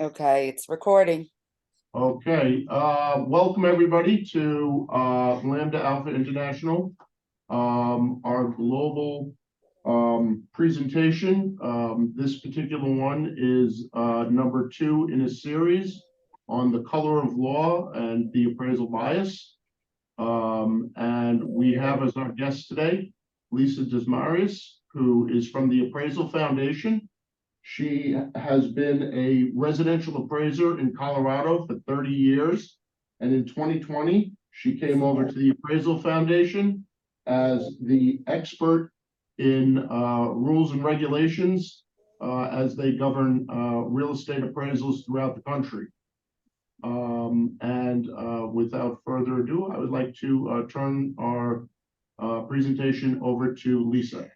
Okay, it's recording. Okay, welcome everybody to Lambda Alpha International, our global presentation. This particular one is number 2 in a series on the color of law and the appraisal bias. And we have as our guest today, Lisa Desmarais, who is from the Appraisal Foundation. She has been a residential appraiser in Colorado for 30 years. And in 2020, she came over to the Appraisal Foundation as the expert in rules and regulations as they govern real estate appraisals throughout the country. Without further ado, I would like to turn our presentation over to Lisa.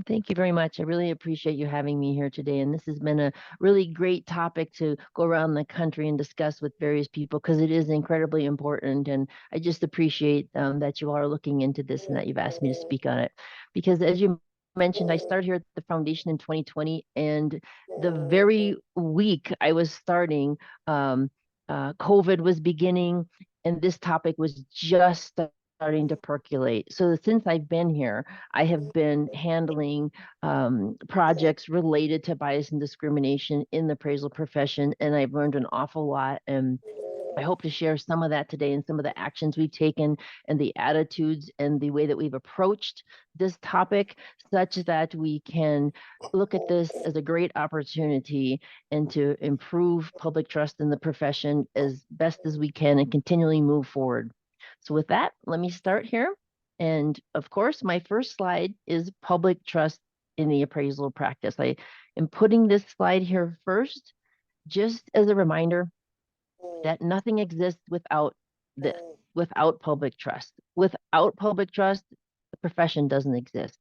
Thank you very much. I really appreciate you having me here today. And this has been a really great topic to go around the country and discuss with various people because it is incredibly important. And I just appreciate that you are looking into this and that you've asked me to speak on it. Because as you mentioned, I started here at the foundation in 2020. And the very week I was starting, COVID was beginning, and this topic was just starting to percolate. So since I've been here, I have been handling projects related to bias and discrimination in the appraisal profession, and I've learned an awful lot. And I hope to share some of that today and some of the actions we've taken and the attitudes and the way that we've approached this topic such that we can look at this as a great opportunity and to improve public trust in the profession as best as we can and continually move forward. So with that, let me start here. And of course, my first slide is public trust in the appraisal practice. I am putting this slide here first, just as a reminder that nothing exists without this, without public trust. Without public trust, the profession doesn't exist.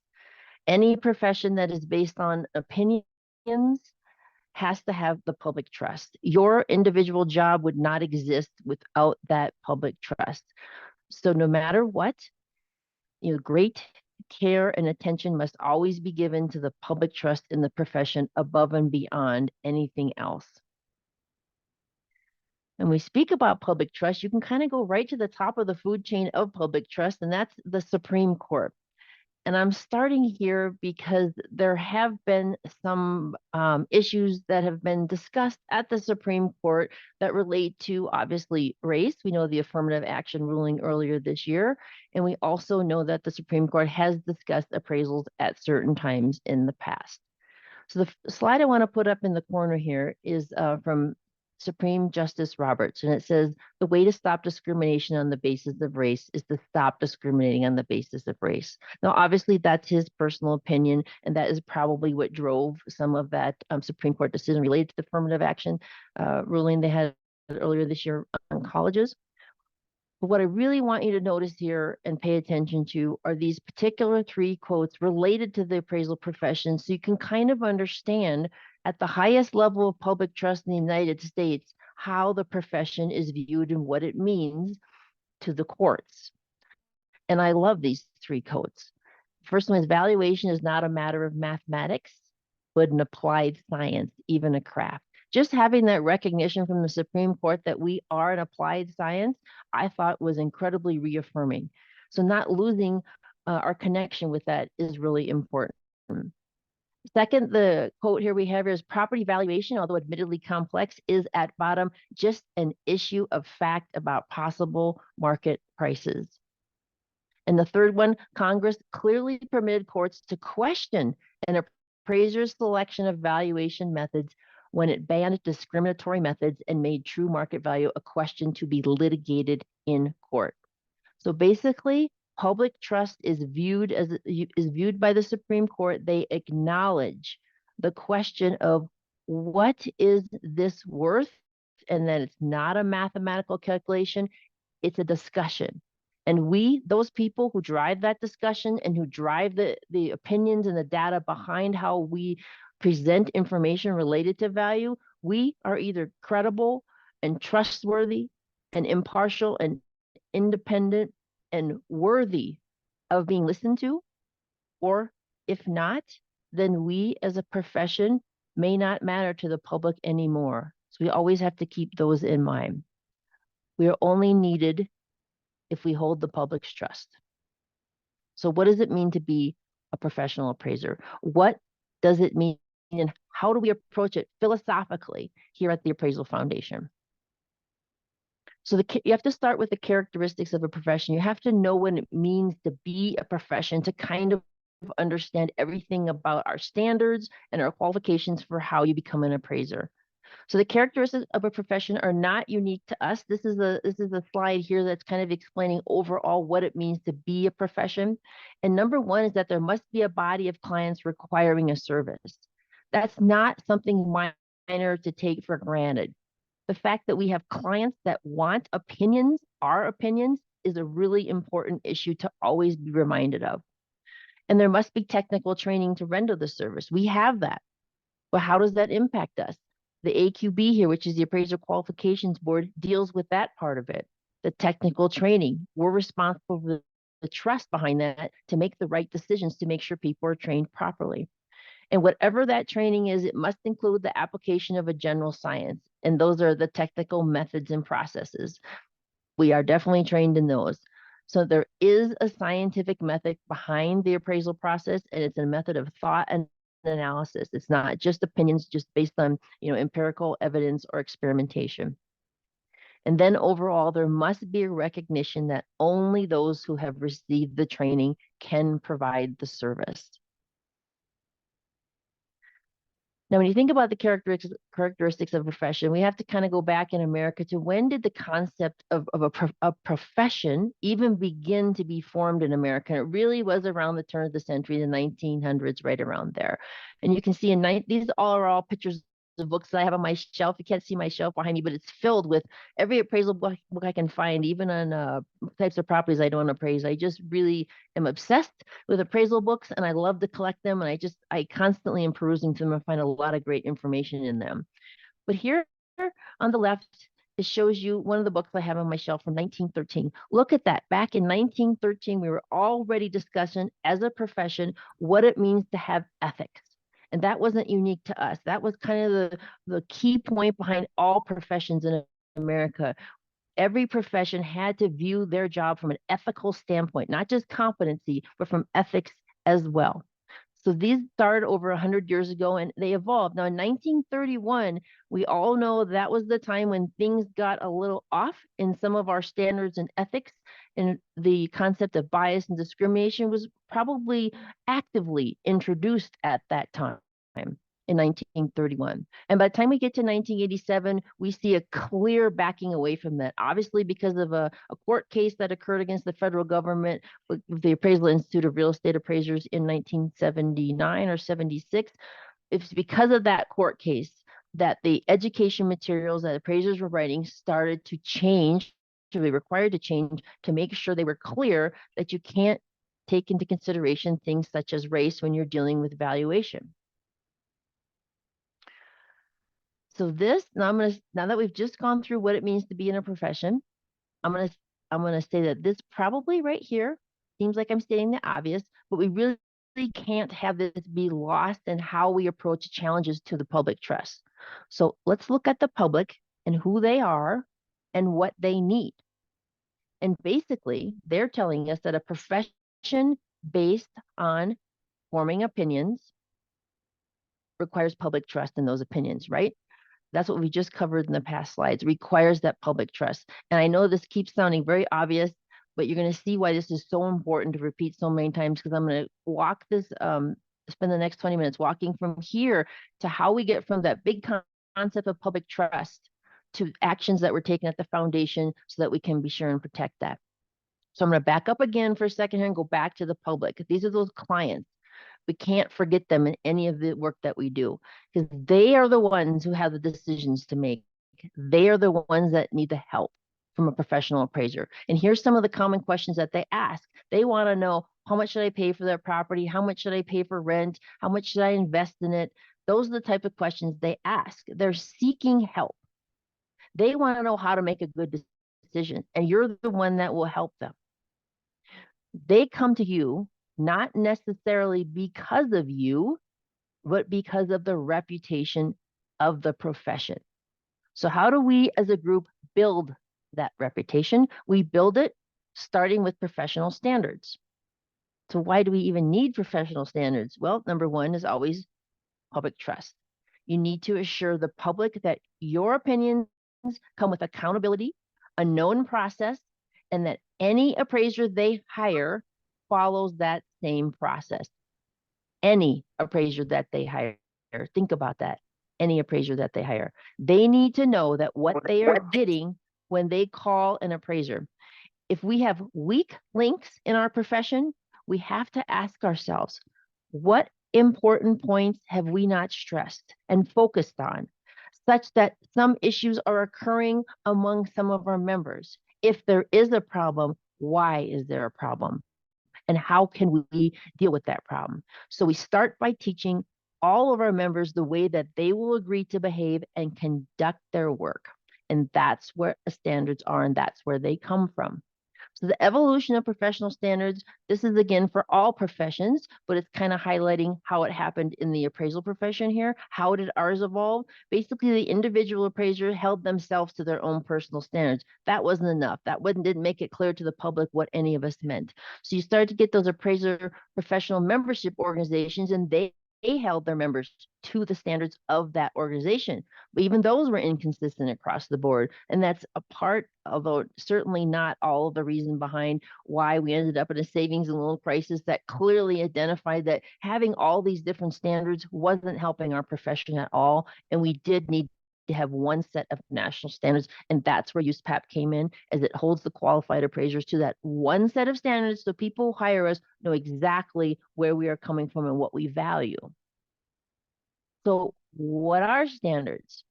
Any profession that is based on opinions has to have the public trust. Your individual job would not exist without that public trust. So no matter what, great care and attention must always be given to the public trust in the profession above and beyond anything else. And we speak about public trust, you can kind of go right to the top of the food chain of public trust, and that's the Supreme Court. And I'm starting here because there have been some issues that have been discussed at the Supreme Court that relate to, obviously, race. We know the affirmative action ruling earlier this year. And we also know that the Supreme Court has discussed appraisals at certain times in the past. So the slide I want to put up in the corner here is from Supreme Justice Roberts, and it says the way to stop discrimination on the basis of race is to stop discriminating on the basis of race. Now, obviously, that's his personal opinion, and that is probably what drove some of that Supreme Court decision related to the affirmative action ruling they had earlier this year on colleges. But what I really want you to notice here and pay attention to are these particular 3 quotes related to the appraisal profession so you can kind of understand at the highest level of public trust in the United States how the profession is viewed and what it means to the courts. And I love these 3 quotes. First one is valuation is not a matter of mathematics, but an applied science, even a craft. Just having that recognition from the Supreme Court that we are an applied science, I thought was incredibly reaffirming. So not losing our connection with that is really important. Second, the quote here we have here is property valuation, although admittedly complex, is at bottom just an issue of fact about possible market prices. And the third one, Congress clearly permitted courts to question an appraiser's selection of valuation methods when it banned discriminatory methods and made true market value a question to be litigated in court. So basically, public trust is viewed by the Supreme Court. They acknowledge the question of what is this worth, and that it's not a mathematical calculation, it's a discussion. And we, those people who drive that discussion and who drive the opinions and the data behind how we present information related to value, we are either credible and trustworthy and impartial and independent and worthy of being listened to, or if not, then we as a profession may not matter to the public anymore. So we always have to keep those in mind. We are only needed if we hold the public's trust. So what does it mean to be a professional appraiser? What does it mean and how do we approach it philosophically here at the Appraisal Foundation? So you have to start with the characteristics of a profession. You have to know what it means to be a profession, to kind of understand everything about our standards and our qualifications for how you become an appraiser. So the characteristics of a profession are not unique to us. This is a slide here that's kind of explaining overall what it means to be a profession. And number one is that there must be a body of clients requiring a service. That's not something minor to take for granted. The fact that we have clients that want opinions, our opinions, is a really important issue to always be reminded of. And there must be technical training to render the service. We have that. But how does that impact us? The AQB here, which is the Appraiser Qualifications Board, deals with that part of it. The technical training. We're responsible for the trust behind that to make the right decisions to make sure people are trained properly. And whatever that training is, it must include the application of a general science. And those are the technical methods and processes. We are definitely trained in those. So there is a scientific method behind the appraisal process, and it's a method of thought and analysis. It's not just opinions just based on, empirical evidence or experimentation. And then overall, there must be a recognition that only those who have received the training can provide the service. Now, when you think about the characteristics of a profession, we have to kind of go back in America to when did the concept of a profession even begin to be formed in America? And it really was around the turn of the century, the 1900s, right around there. And you can see these are all pictures of books that I have on my shelf. You can't see my shelf behind me, but it's filled with every appraisal book I can find, even on types of properties I don't appraise. I just really am obsessed with appraisal books and I love to collect them. And I constantly am perusing through them and find a lot of great information in them. But here on the left, it shows you one of the books I have on my shelf from 1913. Look at that. Back in 1913, we were already discussing as a profession what it means to have ethics. And that wasn't unique to us. That was kind of the key point behind all professions in America. Every profession had to view their job from an ethical standpoint, not just competency, but from ethics as well. So these started over 100 years ago and they evolved. Now, in 1931, we all know that was the time when things got a little off in some of our standards and ethics, and the concept of bias and discrimination was probably actively introduced at that time in 1931. And by the time we get to 1987, we see a clear backing away from that, obviously because of a court case that occurred against the federal government with the Appraisal Institute of Real Estate Appraisers in 1979 or 76. It's because of that court case that the education materials that appraisers were writing started to change, to be required to change, to make sure they were clear that you can't take into consideration things such as race when you're dealing with valuation. So now that we've just gone through what it means to be in a profession, I'm gonna say that this probably right here seems like I'm stating the obvious, but we really can't have this be lost in how we approach challenges to the public trust. So let's look at the public and who they are and what they need. And basically, they're telling us that a profession based on forming opinions requires public trust in those opinions, right? That's what we just covered in the past slides, requires that public trust. And I know this keeps sounding very obvious, but you're going to see why this is so important to repeat so many times, because I'm going to walk this, spend the next 20 minutes walking from here to how we get from that big concept of public trust to actions that we're taking at the foundation so that we can be sure and protect that. So I'm going to back up again for a second here and go back to the public. These are those clients. We can't forget them in any of the work that we do, because they are the ones who have the decisions to make. They are the ones that need the help from a professional appraiser. And here's some of the common questions that they ask. They want to know, how much should I pay for their property? How much should I pay for rent? How much should I invest in it? Those are the type of questions they ask. They're seeking help. They want to know how to make a good decision, and you're the one that will help them. They come to you not necessarily because of you, but because of the reputation of the profession. So how do we as a group build that reputation? We build it starting with professional standards. So why do we even need professional standards? Well, number one is always public trust. You need to assure the public that your opinions come with accountability, a known process, and that any appraiser they hire follows that same process. Any appraiser that they hire, think about that. Any appraiser that they hire, they need to know that what they are getting when they call an appraiser. If we have weak links in our profession, we have to ask ourselves, what important points have we not stressed and focused on, such that some issues are occurring among some of our members? If there is a problem, why is there a problem? And how can we deal with that problem? So we start by teaching all of our members the way that they will agree to behave and conduct their work. And that's where the standards are, and that's where they come from. So the evolution of professional standards, this is again for all professions, but it's kind of highlighting how it happened in the appraisal profession here. How did ours evolve? Basically, the individual appraiser held themselves to their own personal standards. That wasn't enough. That didn't make it clear to the public what any of us meant. So you start to get those appraiser professional membership organizations, and they held their members to the standards of that organization. But even those were inconsistent across the board. And that's a part, although certainly not all of the reason behind why we ended up in a savings and loan crisis that clearly identified that having all these different standards wasn't helping our profession at all. And we did need to have one set of national standards. And that's where USPAP came in, as it holds the qualified appraisers to that one set of standards. So people who hire us know exactly where we are coming from and what we value. So what are standards?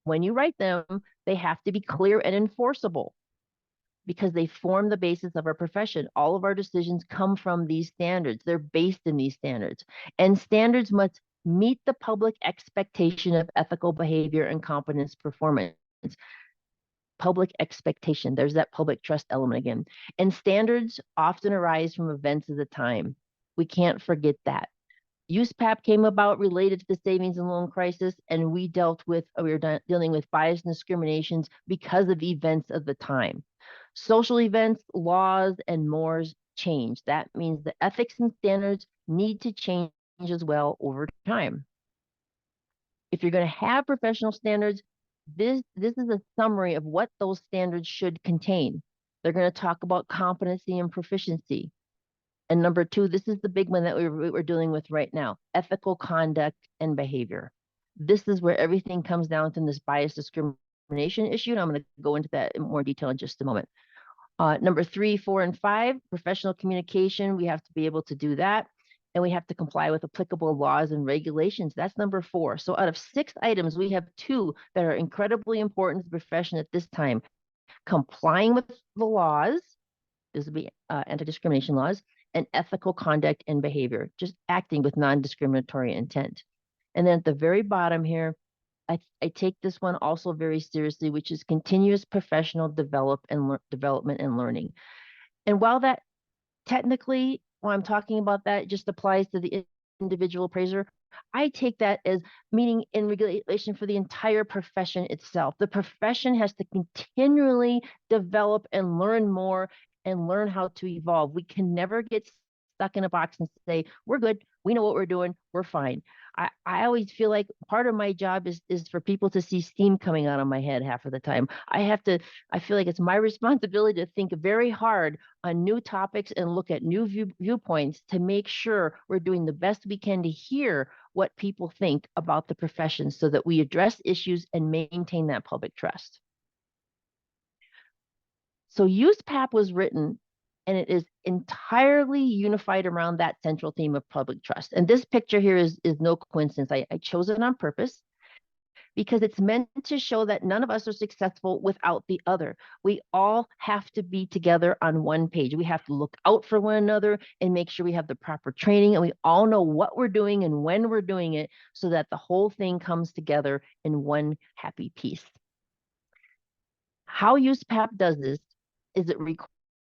When you write them, they have to be clear and enforceable because they form the basis of our profession. All of our decisions come from these standards. They're based in these standards. And standards must meet the public expectation of ethical behavior and competence performance. Public expectation, there's that public trust element again. And standards often arise from events of the time. We can't forget that. USPAP came about related to the savings and loan crisis, and we were dealing with bias and discriminations because of events of the time. Social events, laws, and mores change. That means the ethics and standards need to change as well over time. If you're going to have professional standards, this is a summary of what those standards should contain. They're going to talk about competency and proficiency. And number two, this is the big one that we're dealing with right now, ethical conduct and behavior. This is where everything comes down to this bias discrimination issue. And I'm going to go into that in more detail in just a moment. Number 3, 4, and 5, professional communication. We have to be able to do that. And we have to comply with applicable laws and regulations. That's number 4. So out of 6 items, we have 2 that are incredibly important to the profession at this time. Complying with the laws, this would be anti-discrimination laws, and ethical conduct and behavior, just acting with non-discriminatory intent. And then at the very bottom here, I take this one also very seriously, which is continuous professional development and learning. And while that technically, while I'm talking about that, it just applies to the individual appraiser, I take that as meaning in regulation for the entire profession itself. The profession has to continually develop and learn more and learn how to evolve. We can never get stuck in a box and say, we're good, we know what we're doing, we're fine. I always feel like part of my job is for people to see steam coming out of my head half of the time. I feel like it's my responsibility to think very hard on new topics and look at new viewpoints to make sure we're doing the best we can to hear what people think about the profession so that we address issues and maintain that public trust. So USPAP was written, and it is entirely unified around that central theme of public trust. And this picture here is no coincidence. I chose it on purpose because it's meant to show that none of us are successful without the other. We all have to be together on one page. We have to look out for one another and make sure we have the proper training and we all know what we're doing and when we're doing it so that the whole thing comes together in one happy piece. How USPAP does this is it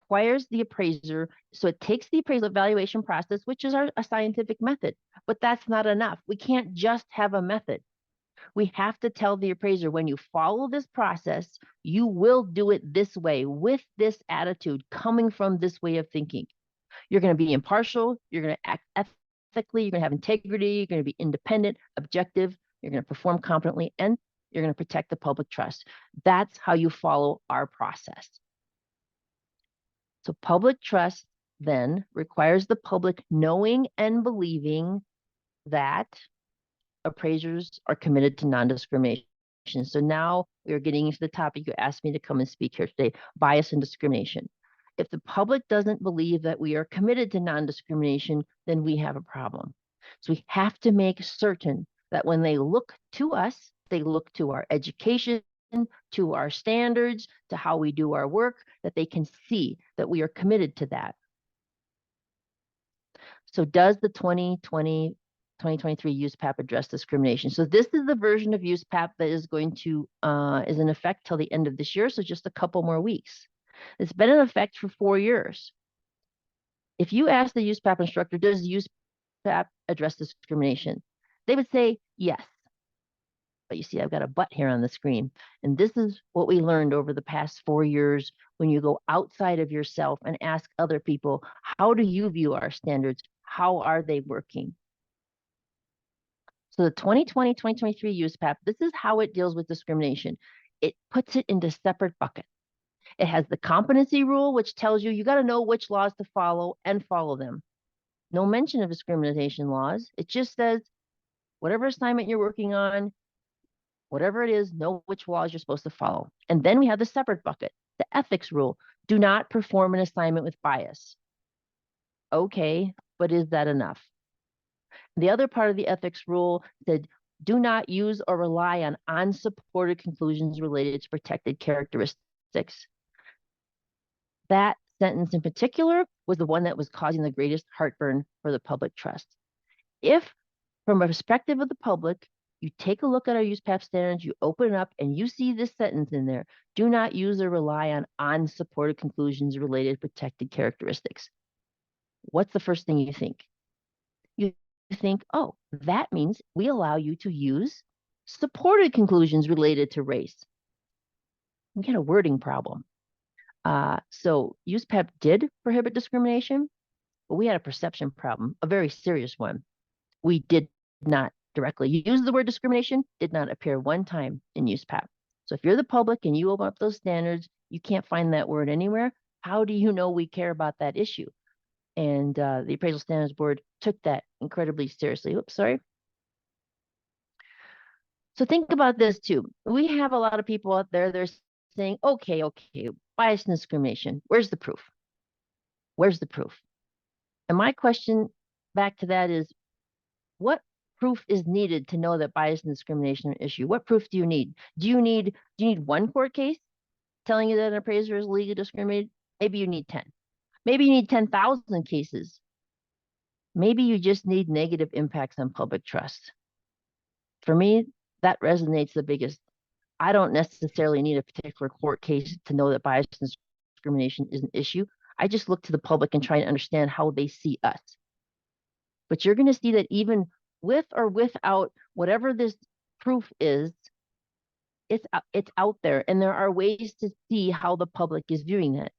requires the appraiser, so it takes the appraisal evaluation process, which is a scientific method, but that's not enough. We can't just have a method. We have to tell the appraiser, when you follow this process, you will do it this way, with this attitude, coming from this way of thinking. You're going to be impartial, you're going to act ethically, you're going to have integrity, you're going to be independent, objective, you're going to perform competently, and you're going to protect the public trust. That's how you follow our process. So public trust then requires the public knowing and believing that appraisers are committed to non-discrimination. So now we are getting into the topic you asked me to come and speak here today, bias and discrimination. If the public doesn't believe that we are committed to non-discrimination, then we have a problem. So we have to make certain that when they look to us, they look to our education, to our standards, to how we do our work, that they can see that we are committed to that. So does the 2023 USPAP address discrimination? So this is the version of USPAP that is going to is in effect till the end of this year, so just a couple more weeks. It's been in effect for 4 years. If you ask the USPAP instructor, does USPAP address discrimination? They would say yes. But you see, I've got a but here on the screen. And this is what we learned over the past 4 years when you go outside of yourself and ask other people, how do you view our standards? How are they working? So the 2020-2023 USPAP, this is how it deals with discrimination. It puts it into separate buckets. It has the competency rule, which tells you got to know which laws to follow and follow them. No mention of discrimination laws. It just says, whatever assignment you're working on, whatever it is, know which laws you're supposed to follow. And then we have the separate bucket, the ethics rule. Do not perform an assignment with bias. Okay, but is that enough? The other part of the ethics rule said, do not use or rely on unsupported conclusions related to protected characteristics. That sentence in particular was the one that was causing the greatest heartburn for the public trust. If, from a perspective of the public, you take a look at our USPAP standards, you open it up, and you see this sentence in there, do not use or rely on unsupported conclusions related to protected characteristics. What's the first thing you think? You think, oh, that means we allow you to use supported conclusions related to race. We get a wording problem. So USPAP did prohibit discrimination, but we had a perception problem, a very serious one. We did not directly use the word discrimination, did not appear one time in USPAP. So if you're the public and you open up those standards, you can't find that word anywhere. How do you know we care about that issue? And the Appraisal Standards Board took that incredibly seriously. Oops, sorry. So think about this too. We have a lot of people out there, they're saying, okay, bias and discrimination. Where's the proof? Where's the proof? And my question back to that is, what proof is needed to know that bias and discrimination are an issue? What proof do you need? Do you need one court case telling you that an appraiser is legally discriminated? Maybe you need 10. Maybe you need 10,000 cases. Maybe you just need negative impacts on public trust. For me, that resonates the biggest. I don't necessarily need a particular court case to know that bias and discrimination is an issue. I just look to the public and try to understand how they see us. But you're going to see that even with or without whatever this proof is, it's out there, and there are ways to see how the public is viewing it.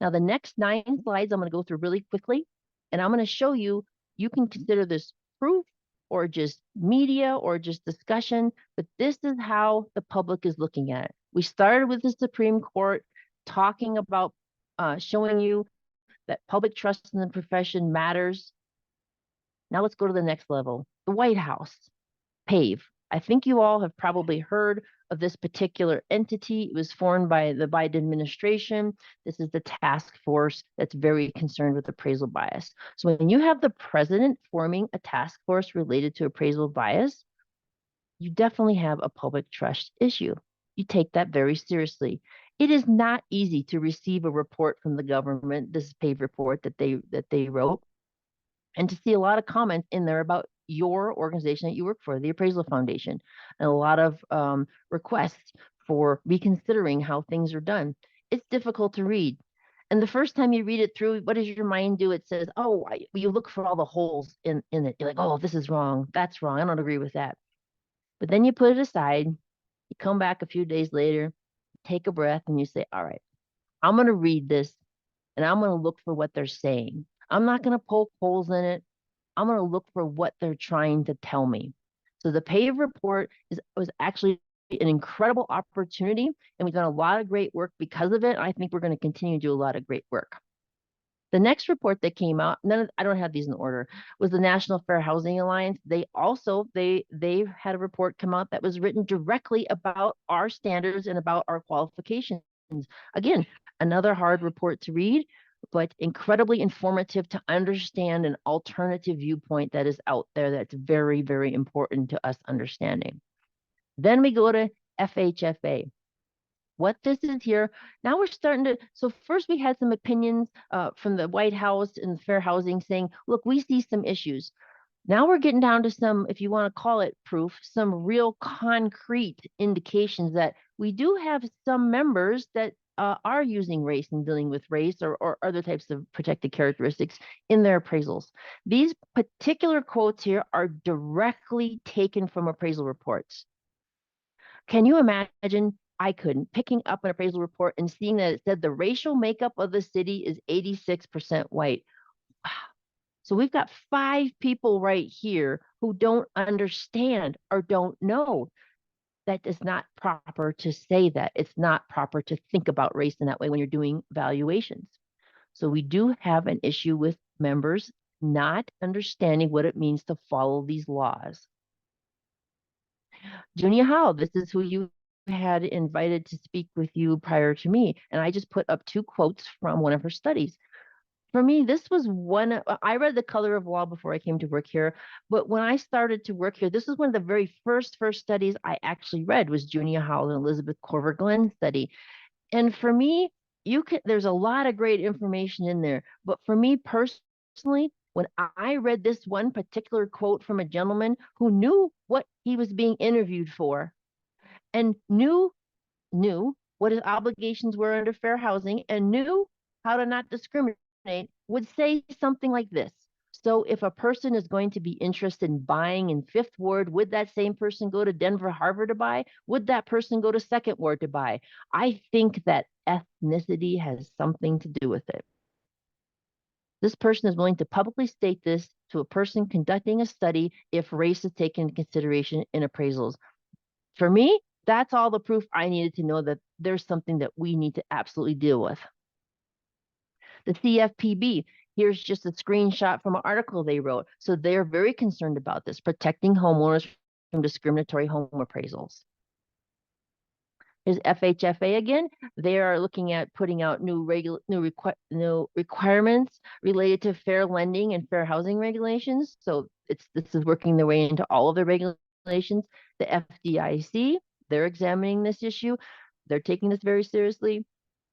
Now, the next 9 slides I'm going to go through really quickly, and I'm going to show you, you can consider this proof or just media or just discussion, but this is how the public is looking at it. We started with the Supreme Court talking about showing you that public trust in the profession matters. Now let's go to the next level. The White House, PAVE. I think you all have probably heard of this particular entity. It was formed by the Biden administration. This is the task force that's very concerned with appraisal bias. So when you have the president forming a task force related to appraisal bias, you definitely have a public trust issue. You take that very seriously. It is not easy to receive a report from the government, this PAVE report that they wrote, and to see a lot of comments in there about your organization that you work for, the Appraisal Foundation, and a lot of requests for reconsidering how things are done. It's difficult to read. And the first time you read it through, what does your mind do? It says, oh, you look for all the holes in it. You're like, oh, this is wrong. That's wrong. I don't agree with that. But then you put it aside. You come back a few days later, take a breath, and you say, all right, I'm going to read this and I'm going to look for what they're saying. I'm not going to poke holes in it. I'm going to look for what they're trying to tell me. So the PAVE report was actually an incredible opportunity, and we've done a lot of great work because of it. I think we're going to continue to do a lot of great work. The next report that came out, I don't have these in order, was the National Fair Housing Alliance. They also they had a report come out that was written directly about our standards and about our qualifications. Again, another hard report to read, but incredibly informative to understand an alternative viewpoint that is out there that's very, very important to us understanding. Then we go to FHFA. What this is here, now we're starting to, so first we had some opinions from the White House and fair housing saying, look, we see some issues. Now we're getting down to some, if you want to call it proof, some real concrete indications that we do have some members that are using race and dealing with race or other types of protected characteristics in their appraisals. These particular quotes here are directly taken from appraisal reports. Can you imagine? I couldn't. Picking up an appraisal report and seeing that it said the racial makeup of the city is 86% white. Wow. So we've got 5 people right here who don't understand or don't know. That is not proper to say that. It's not proper to think about race in that way when you're doing valuations. So we do have an issue with members not understanding what it means to follow these laws. Junia Howe, this is who you had invited to speak with you prior to me. And I just put up 2 quotes from one of her studies. For me, this was one, I read The Color of Law before I came to work here. But when I started to work here, this was one of the very first studies I actually read was Junia Howe and Elizabeth Corver Glenn study. And for me, there's a lot of great information in there. But for me personally, when I read this one particular quote from a gentleman who knew what he was being interviewed for and knew what his obligations were under fair housing and knew how to not discriminate, would say something like this. So if a person is going to be interested in buying in Fifth Ward, would that same person go to Denver Harbor to buy? Would that person go to Second Ward to buy? I think that ethnicity has something to do with it. This person is willing to publicly state this to a person conducting a study if race is taken into consideration in appraisals. For me, that's all the proof I needed to know that there's something that we need to absolutely deal with. The CFPB, here's just a screenshot from an article they wrote. So they're very concerned about this, protecting homeowners from discriminatory home appraisals. Here's FHFA again. They are looking at putting out new requirements related to fair lending and fair housing regulations. So this is working their way into all of the regulations. The FDIC, they're examining this issue. They're taking this very seriously.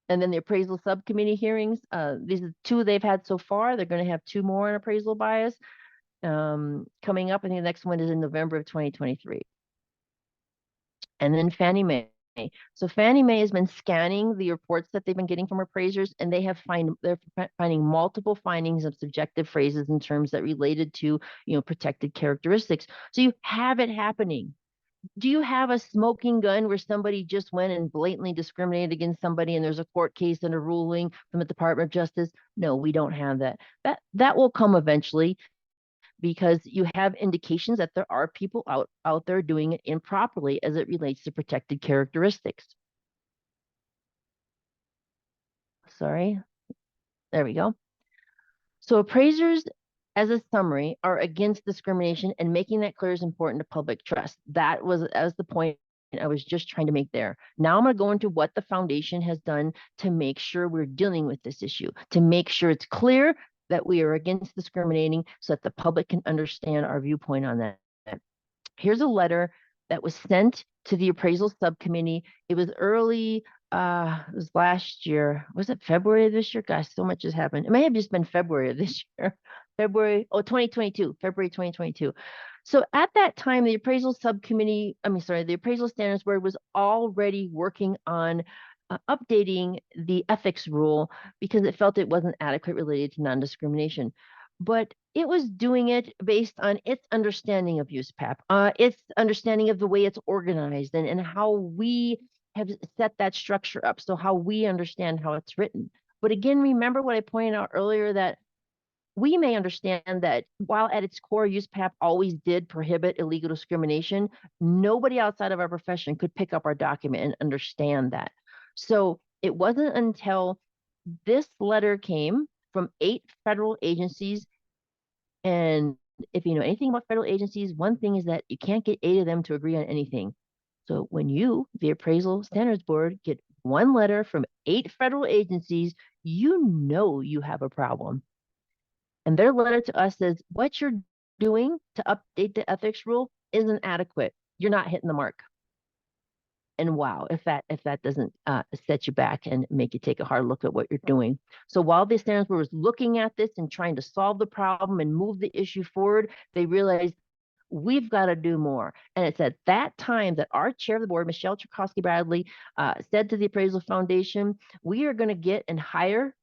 And then the appraisal subcommittee hearings, these are 2 they've had so far. They're going to have 2 more on appraisal bias coming up. I think the next one is in November of 2023. And then Fannie Mae. So Fannie Mae has been scanning the reports that they've been getting from appraisers, and they're finding multiple findings of subjective phrases in terms that related to, protected characteristics. So you have it happening. Do you have a smoking gun where somebody just went and blatantly discriminated against somebody and there's a court case and a ruling from the Department of Justice? No, we don't have that. That will come eventually because you have indications that there are people out there doing it improperly as it relates to protected characteristics. Sorry. There we go. So appraisers, as a summary, are against discrimination, and making that clear is important to public trust. That was the point I was just trying to make there. Now I'm going to go into what the foundation has done to make sure we're dealing with this issue, to make sure it's clear that we are against discriminating so that the public can understand our viewpoint on that. Here's a letter that was sent to the appraisal subcommittee. It was early, it was last year. Was it February of this year? Gosh, so much has happened. It may have just been February of this year. February 2022. So at that time, the appraisal subcommittee, the appraisal standards board was already working on updating the ethics rule because it felt it wasn't adequate related to non-discrimination. But it was doing it based on its understanding of USPAP, its understanding of the way it's organized and how we have set that structure up. So how we understand how it's written. But again, remember what I pointed out earlier, that we may understand that while at its core, USPAP always did prohibit illegal discrimination, nobody outside of our profession could pick up our document and understand that. So it wasn't until this letter came from 8 federal agencies. And if you know anything about federal agencies, one thing is that you can't get 8 of them to agree on anything. So when you, the Appraisal Standards Board, get one letter from 8 federal agencies, you know you have a problem. And their letter to us says, what you're doing to update the ethics rule isn't adequate. You're not hitting the mark. And wow, if that doesn't set you back and make you take a hard look at what you're doing. So while the standards board was looking at this and trying to solve the problem and move the issue forward, they realized we've got to do more. And it's at that time that our chair of the board, Michelle Tchaikovsky Bradley, said to the Appraisal Foundation, we are going to get and hire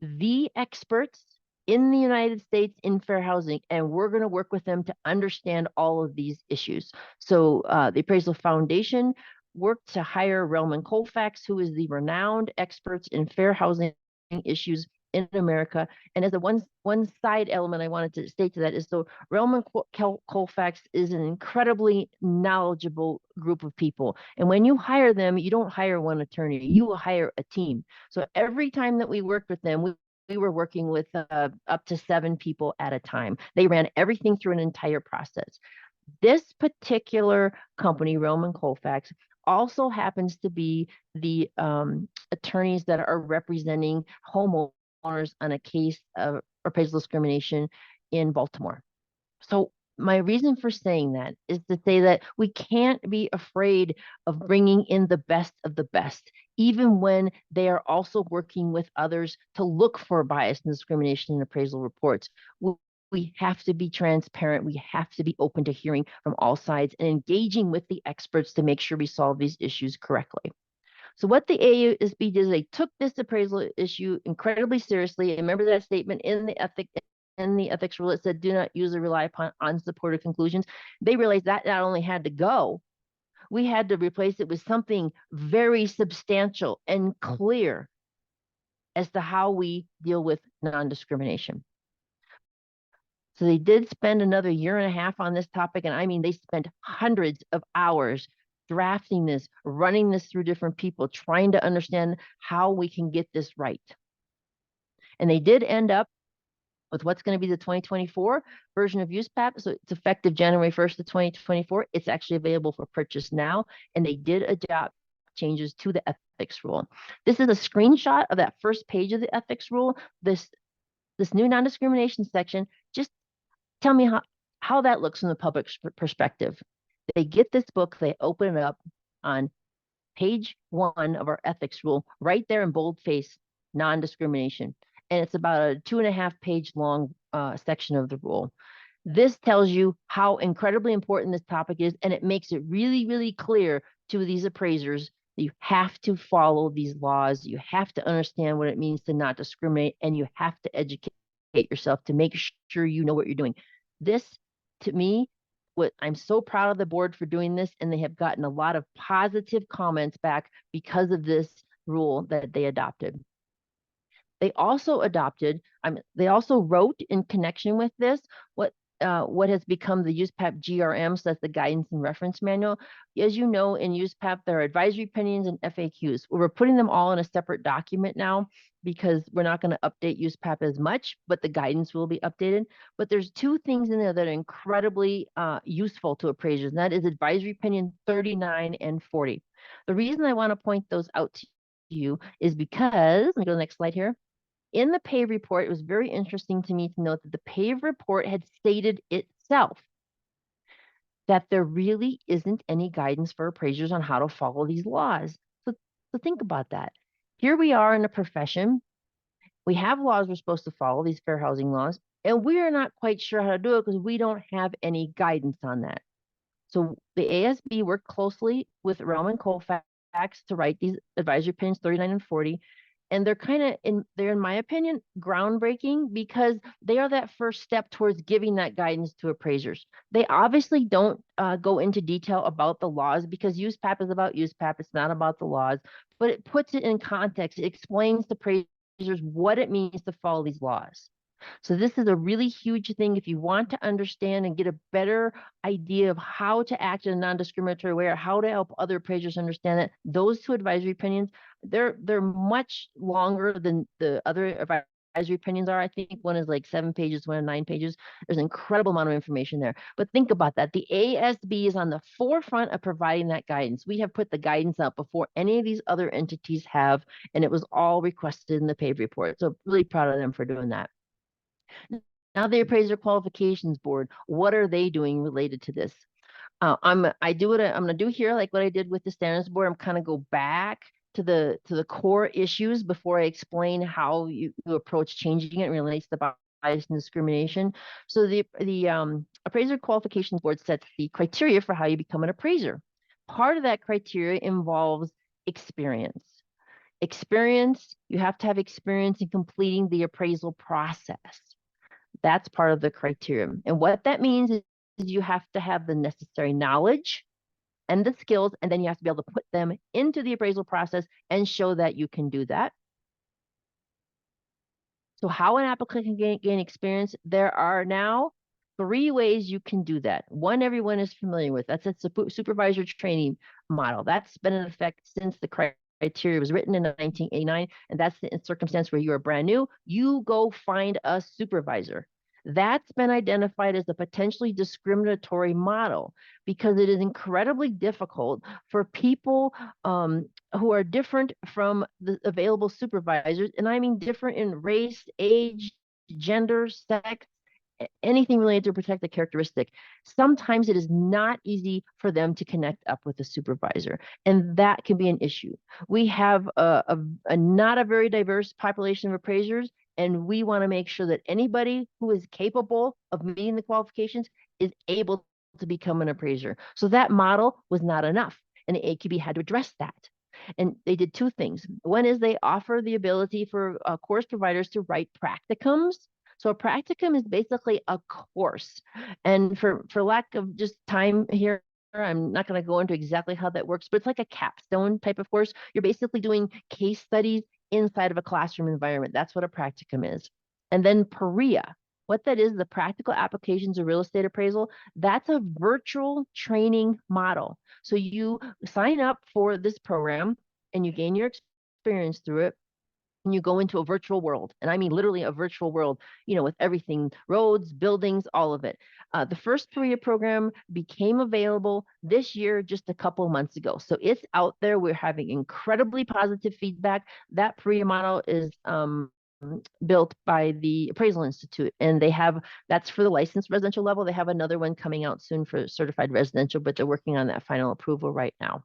the experts in the United States in fair housing, and we're going to work with them to understand all of these issues. So the Appraisal Foundation worked to hire Relman Colfax, who is the renowned experts in fair housing issues in America. And as a one side element I wanted to state to that is, so Relman Colfax is an incredibly knowledgeable group of people. And when you hire them, you don't hire one attorney, you hire a team. So every time that we worked with them, we were working with up to 7 people at a time. They ran everything through an entire process. This particular company, Relman Colfax, also happens to be the attorneys that are representing homeowners on a case of appraisal discrimination in Baltimore. So my reason for saying that is to say that we can't be afraid of bringing in the best of the best, even when they are also working with others to look for bias and discrimination in appraisal reports. We have to be transparent. We have to be open to hearing from all sides and engaging with the experts to make sure we solve these issues correctly. So what the AASB did is they took this appraisal issue incredibly seriously. Remember that statement in the ethics rule, it said, do not use or rely upon unsupported conclusions. They realized that not only had to go, we had to replace it with something very substantial and clear as to how we deal with non-discrimination. So they did spend another 1.5 years on this topic. And I mean, they spent hundreds of hours drafting this, running this through different people, trying to understand how we can get this right. And they did end up with what's going to be the 2024 version of USPAP. So it's effective January 1st of 2024. It's actually available for purchase now. And they did adopt changes to the ethics rule. This is a screenshot of that first page of the ethics rule. This new non-discrimination section. Just tell me how that looks from the public perspective. They get this book, they open it up on page 1 of our ethics rule, right there in boldface, non-discrimination. And it's about a 2.5 page long section of the rule. This tells you how incredibly important this topic is, and it makes it really, really clear to these appraisers that you have to follow these laws. You have to understand what it means to not discriminate, and you have to educate yourself to make sure you know what you're doing. This, to me, I'm so proud of the board for doing this, and they have gotten a lot of positive comments back because of this rule that they adopted. They also they also wrote in connection with this what has become the USPAP GRM, so that's the guidance and reference manual. As you know, in USPAP, there are advisory opinions and FAQs. We're putting them all in a separate document now because we're not going to update USPAP as much, but the guidance will be updated. But there's 2 things in there that are incredibly useful to appraisers, and that is advisory opinion 39 and 40. The reason I want to point those out to you is because, let me go to the next slide here. In the PAVE report, it was very interesting to me to note that the PAVE report had stated itself that there really isn't any guidance for appraisers on how to follow these laws. So think about that. Here we are in a profession. We have laws we're supposed to follow, these fair housing laws, and we are not quite sure how to do it because we don't have any guidance on that. So the ASB worked closely with Relman Colfax to write these advisory opinions 39 and 40. And they're in my opinion, groundbreaking because they are that first step towards giving that guidance to appraisers. They obviously don't go into detail about the laws because USPAP is about USPAP. It's not about the laws, but it puts it in context. It explains to appraisers what it means to follow these laws. So this is a really huge thing if you want to understand and get a better idea of how to act in a non-discriminatory way or how to help other appraisers understand that. Those two advisory opinions, they're much longer than the other advisory opinions are. I think one is like 7 pages, one is 9 pages. There's an incredible amount of information there. But think about that. The ASB is on the forefront of providing that guidance. We have put the guidance out before any of these other entities have, and it was all requested in the PAVE report. So really proud of them for doing that. Now the Appraiser Qualifications Board, what are they doing related to this? I'm gonna do here like what I did with the Standards Board. I'm kind of go back to the core issues before I explain how you approach changing it relates to bias and discrimination. So the Appraiser Qualifications Board sets the criteria for how you become an appraiser. Part of that criteria involves experience. Experience, you have to have experience in completing the appraisal process. That's part of the criteria. And what that means is you have to have the necessary knowledge and the skills, and then you have to be able to put them into the appraisal process and show that you can do that. So how an applicant can gain experience, there are now 3 ways you can do that. One everyone is familiar with. That's a supervisor training model. That's been in effect since the criteria was written in 1989, and that's the circumstance where you are brand new. You go find a supervisor. That's been identified as a potentially discriminatory model because it is incredibly difficult for people who are different from the available supervisors, and I mean different in race, age, gender, sex, anything related to a protected characteristic. Sometimes it is not easy for them to connect up with a supervisor, and that can be an issue. We have a not a very diverse population of appraisers, and we want to make sure that anybody who is capable of meeting the qualifications is able to become an appraiser. So that model was not enough, and the AQB had to address that. And they did 2 things. One is they offer the ability for course providers to write practicums. So a practicum is basically a course. And for lack of just time here, I'm not going to go into exactly how that works, but it's like a capstone type of course. You're basically doing case studies inside of a classroom environment. That's what a practicum is. And then PREA, what that is, the practical applications of real estate appraisal, that's a virtual training model. So you sign up for this program and you gain your experience through it. And you go into a virtual world, and I mean literally a virtual world, with everything, roads, buildings, all of it. The first PREA program became available this year, just a couple of months ago. So it's out there. We're having incredibly positive feedback. That PREA model is built by the Appraisal Institute, and that's for the licensed residential level. They have another one coming out soon for certified residential, but they're working on that final approval right now.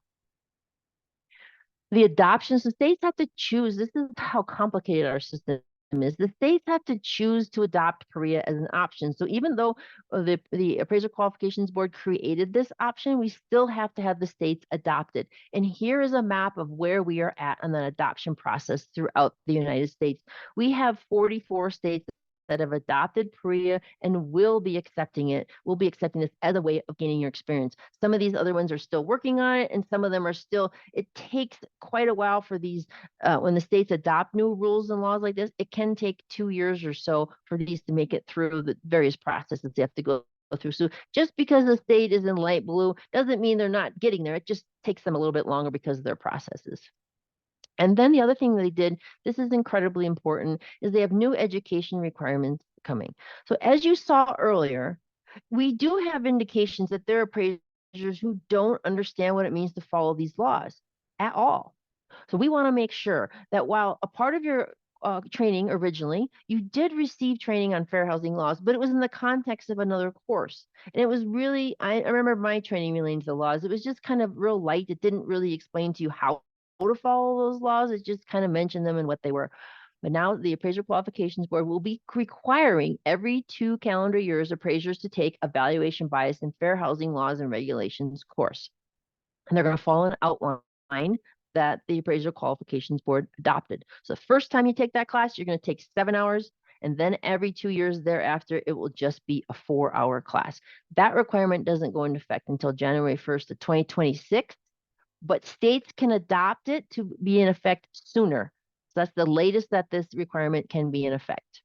The adoptions, the states have to choose. This is how complicated our system is. The states have to choose to adopt PREA as an option. So even though the Appraiser Qualifications Board created this option, we still have to have the states adopt it. And here is a map of where we are at on the adoption process throughout the United States. We have 44 states that have adopted PREA and will be accepting it. We'll be accepting this as a way of gaining your experience. Some of these other ones are still working on it, and some of them are still, it takes quite a while for these, when the states adopt new rules and laws like this, it can take 2 years or so for these to make it through the various processes they have to go through. So just because the state is in light blue doesn't mean they're not getting there. It just takes them a little bit longer because of their processes. And then the other thing they did, this is incredibly important, is they have new education requirements coming. So as you saw earlier, we do have indications that there are appraisers who don't understand what it means to follow these laws at all. So we want to make sure that while a part of your training originally, you did receive training on fair housing laws, but it was in the context of another course. And it was really, I remember my training relating to the laws, it was just kind of real light. It didn't really explain to you how to follow those laws. It just kind of mentioned them and what they were. But now the Appraiser Qualifications Board will be requiring every 2 calendar years appraisers to take a valuation bias in fair housing laws and regulations course. And they're going to follow an outline that the Appraisal Qualifications Board adopted. So the first time you take that class, you're going to take 7 hours, and then every 2 years thereafter, it will just be a 4-hour class. That requirement doesn't go into effect until January 1st of 2026, but states can adopt it to be in effect sooner. So that's the latest that this requirement can be in effect.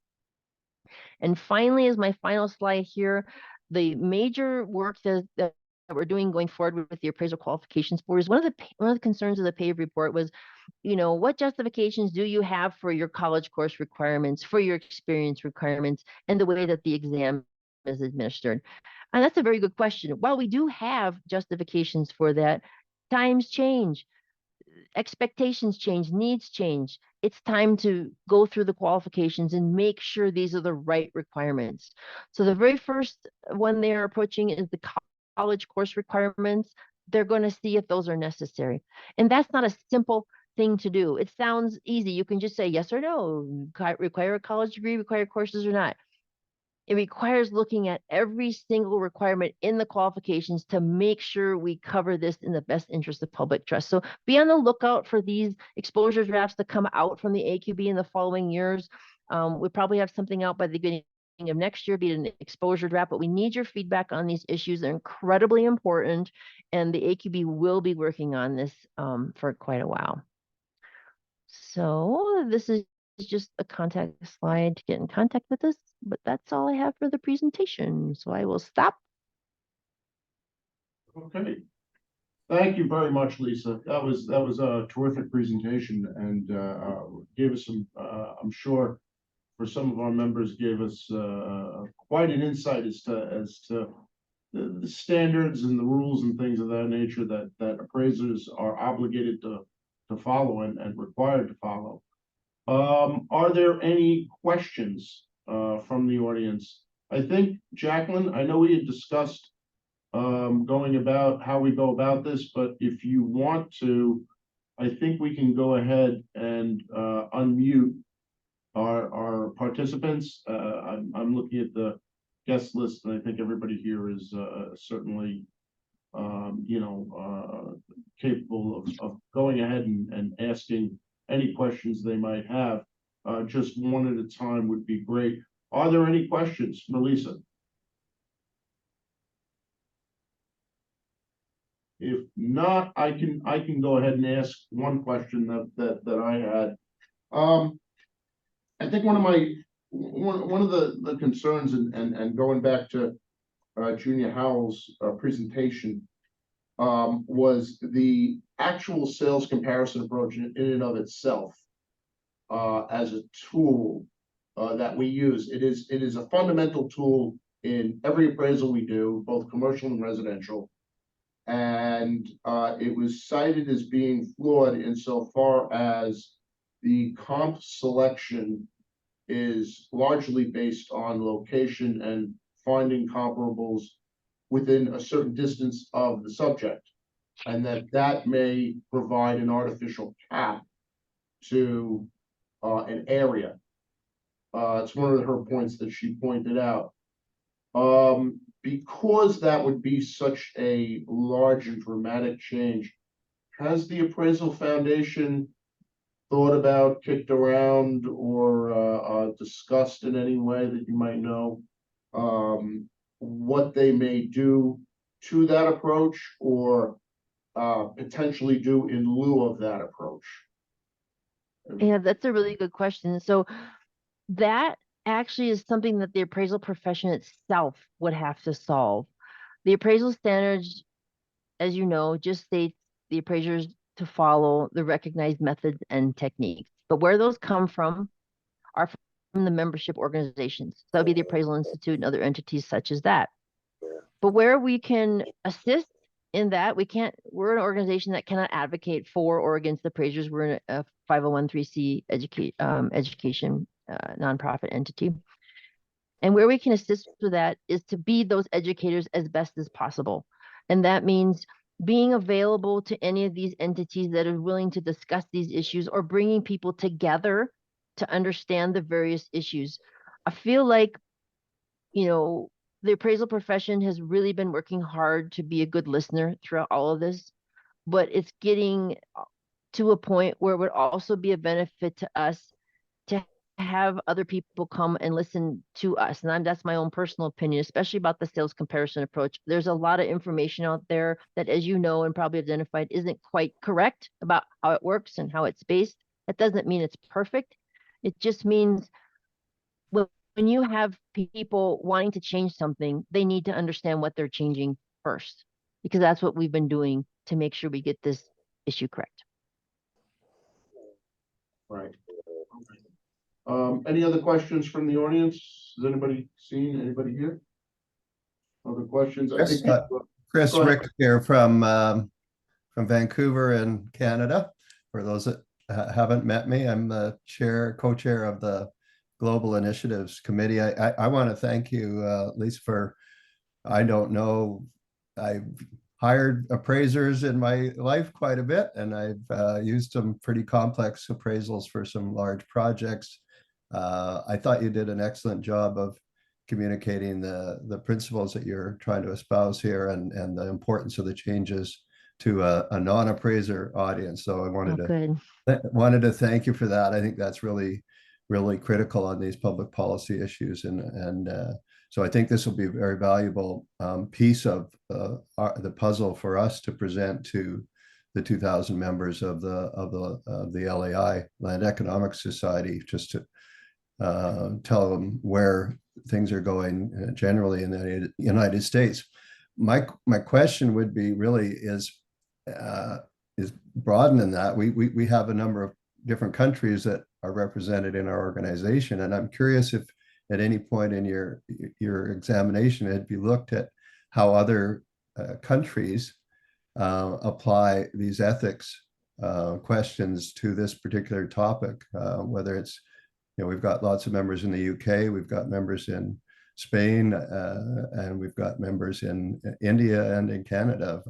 And finally, as my final slide here, the major work that we're doing going forward with the Appraisal Qualifications Board is one of the concerns of the PAVE report was, what justifications do you have for your college course requirements, for your experience requirements, and the way that the exam is administered? And that's a very good question. While we do have justifications for that, times change, expectations change, needs change. It's time to go through the qualifications and make sure these are the right requirements. So the very first one they're approaching is the college course requirements. They're going to see if those are necessary. And that's not a simple thing to do. It sounds easy. You can just say yes or no, require a college degree, require courses or not. It requires looking at every single requirement in the qualifications to make sure we cover this in the best interest of public trust. So be on the lookout for these exposure drafts to come out from the AQB in the following years. We probably have something out by the beginning of next year, be it an exposure draft, but we need your feedback on these issues. They're incredibly important, and the AQB will be working on this for quite a while. So this is just a contact slide to get in contact with us, but that's all I have for the presentation. So I will stop. Okay. Thank you very much, Lisa. That was a terrific presentation and gave us some, I'm sure for some of our members, gave us quite an insight as to the standards and the rules and things of that nature that appraisers are obligated to follow and required to follow. Are there any questions from the audience? I think, Jacqueline, I know we had discussed going about how we go about this, but if you want to, I think we can go ahead and unmute our participants. I'm looking at the guest list, and I think everybody here is certainly capable of going ahead and asking any questions they might have. Just one at a time would be great. Are there any questions for Lisa? If not, I can go ahead and ask one question that I had. I think one of the concerns and going back to Junior Howell's presentation was the actual sales comparison approach in and of itself as a tool that we use. It is a fundamental tool in every appraisal we do, both commercial and residential. And it was cited as being flawed insofar as the comp selection is largely based on location and finding comparables within a certain distance of the subject, and that may provide an artificial cap to an area. It's one of her points that she pointed out. Because that would be such a large and dramatic change, has the Appraisal Foundation thought about, kicked around, or discussed in any way that you might know what they may do to that approach, or potentially do in lieu of that approach? Yeah, that's a really good question. So that actually is something that the appraisal profession itself would have to solve. The appraisal standards, as you know, just states the appraisers to follow the recognized methods and techniques. But where those come from are from the membership organizations. So that would be the Appraisal Institute and other entities such as that. But where we can assist in that, we're an organization that cannot advocate for or against the appraisers. We're in a 501(c)(3) education nonprofit entity. And where we can assist with that is to be those educators as best as possible. And that means being available to any of these entities that are willing to discuss these issues, or bringing people together to understand the various issues. I feel like, the appraisal profession has really been working hard to be a good listener throughout all of this, but it's getting to a point where it would also be a benefit to us to have other people come and listen to us. And that's my own personal opinion, especially about the sales comparison approach. There's a lot of information out there that, as you know, and probably identified, isn't quite correct about how it works and how it's based. That doesn't mean it's perfect. It just means when you have people wanting to change something, they need to understand what they're changing first, because that's what we've been doing to make sure we get this issue correct. Right. Any other questions from the audience? Has anybody seen anybody here? Other questions? I think Chris go ahead. Rick here from Vancouver in Canada. For those that haven't met me, I'm the co-chair of the Global Initiatives Committee. I want to thank you, Lisa, for, I don't know, I've hired appraisers in my life quite a bit, and I've used some pretty complex appraisals for some large projects. I thought you did an excellent job of communicating the principles that you're trying to espouse here, and the importance of the changes to a non-appraiser audience. So I wanted to thank you for that. I think that's really critical on these public policy issues, and so I think this will be a very valuable piece of the puzzle for us to present to the 2,000 members of the LAI, Land Economic Society, just to tell them where things are going generally in the United States. My question would be really is broadened in that we have a number of different countries that are represented in our organization, and I'm curious if at any point in your examination had you looked at how other countries apply these ethics questions to this particular topic, whether it's, we've got lots of members in the UK, we've got members in Spain, and we've got members in India and in Canada.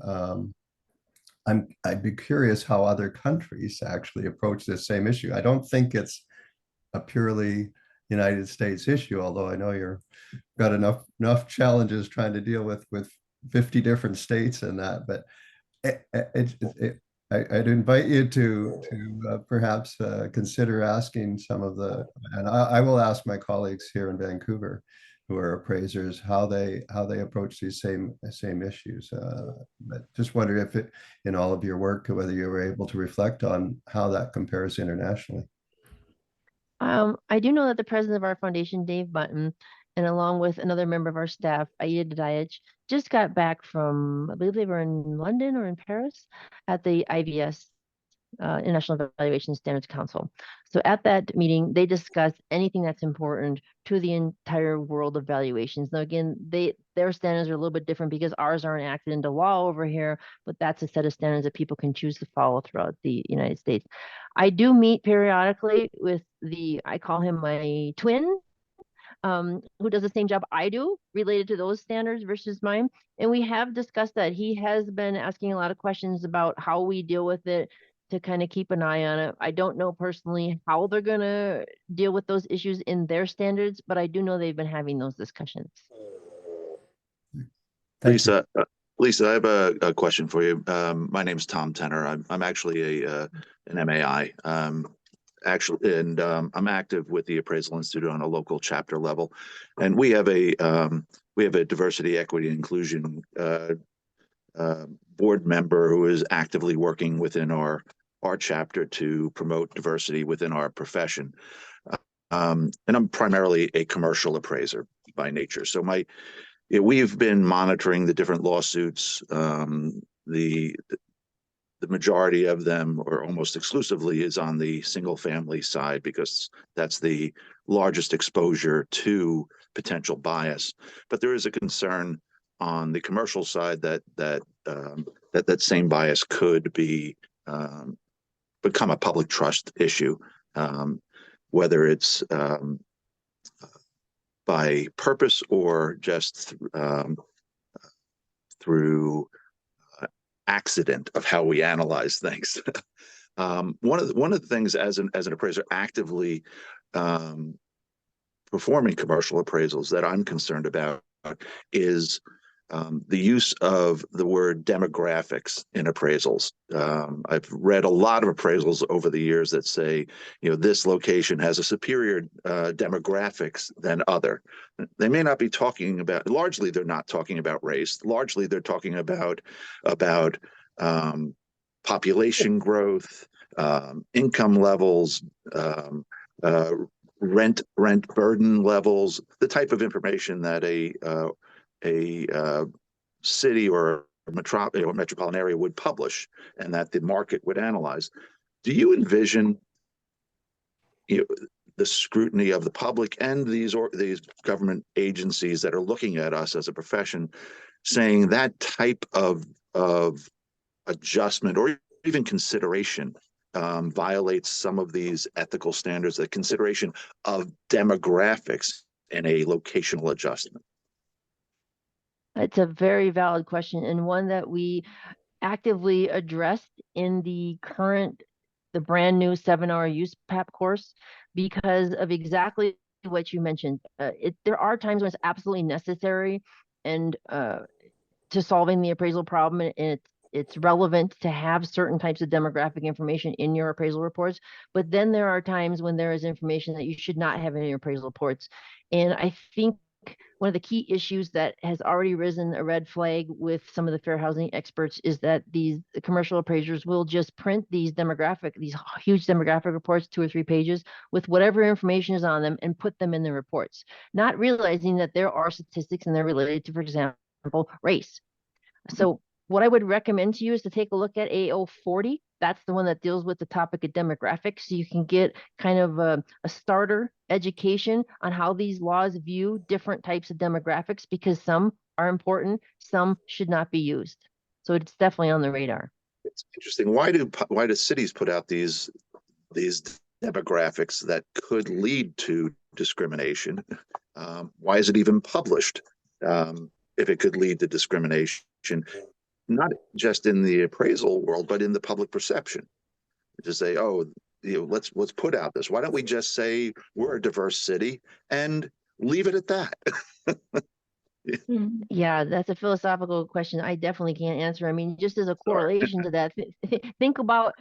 I'd be curious how other countries actually approach this same issue. I don't think it's a purely United States issue, although I know you've got enough challenges trying to deal with 50 different states and that. But I'd invite you to perhaps consider asking some of and I will ask my colleagues here in Vancouver who are appraisers how they approach these same issues. But just wonder if in all of your work, whether you were able to reflect on how that compares internationally. I do know that the president of our foundation, Dave Button, and along with another member of our staff, Aida Dadayich, just got back from, I believe they were in London or in Paris at the IVS, International Evaluation Standards Council. So at that meeting, they discussed anything that's important to the entire world of valuations. Now, again, their standards are a little bit different because ours aren't acted into law over here, but that's a set of standards that people can choose to follow throughout the United States. I do meet periodically with I call him my twin, who does the same job I do related to those standards versus mine. And we have discussed that. He has been asking a lot of questions about how we deal with it, to kind of keep an eye on it. I don't know personally how they're going to deal with those issues in their standards, but I do know they've been having those discussions. Lisa, I have a question for you. My name is Tom Tenner. I'm actually an MAI. Actually, and I'm active with the Appraisal Institute on a local chapter level, and we have a diversity, equity, and inclusion board member who is actively working within our chapter to promote diversity within our profession. And I'm primarily a commercial appraiser by nature. So we've been monitoring the different lawsuits. The majority of them, or almost exclusively, is on the single family side because that's the largest exposure to potential bias. But there is a concern on the commercial side that same bias could become a public trust issue, whether it's by purpose or just through accident of how we analyze things. One of the things as an appraiser actively performing commercial appraisals that I'm concerned about is the use of the word demographics in appraisals. I've read a lot of appraisals over the years that say, this location has a superior demographics than other. They may not be talking about, largely they're not talking about race. Largely they're talking about population growth, income levels, rent burden levels, the type of information that a city or metropolitan area would publish and that the market would analyze. Do you envision the scrutiny of the public and these government agencies that are looking at us as a profession saying that type of adjustment or even consideration violates some of these ethical standards, the consideration of demographics in a locational adjustment? It's a very valid question, and one that we actively addressed in the brand new 7-hour use PAP course because of exactly what you mentioned. There are times when it's absolutely necessary and to solving the appraisal problem, and it's relevant to have certain types of demographic information in your appraisal reports. But then there are times when there is information that you should not have in your appraisal reports. And I think one of the key issues that has already risen a red flag with some of the fair housing experts is that the commercial appraisers will just print these huge demographic reports, 2 or 3 pages, with whatever information is on them and put them in the reports, not realizing that there are statistics and they're related to, for example, race. So what I would recommend to you is to take a look at AO 40. That's the one that deals with the topic of demographics. So you can get kind of a starter education on how these laws view different types of demographics, because some are important, some should not be used. So it's definitely on the radar. It's interesting. Why do cities put out these demographics that could lead to discrimination? Why is it even published if it could lead to discrimination? Not just in the appraisal world, but in the public perception. To say, oh, let's put out this. Why don't we just say we're a diverse city and leave it at that? Yeah, that's a philosophical question I definitely can't answer. I mean, just as a correlation to that, think about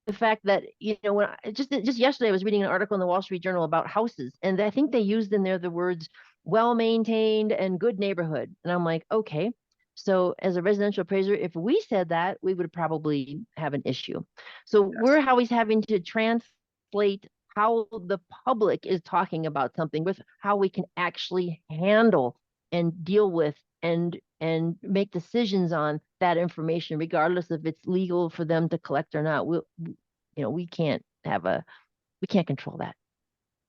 the fact that, when just yesterday I was reading an article in the Wall Street Journal about houses, and I think they used in there the words well-maintained and good neighborhood. And I'm like, okay, so as a residential appraiser, if we said that, we would probably have an issue. So we're always having to translate how the public is talking about something with how we can actually handle and deal with and make decisions on that information, regardless if it's legal for them to collect or not. We can't control that.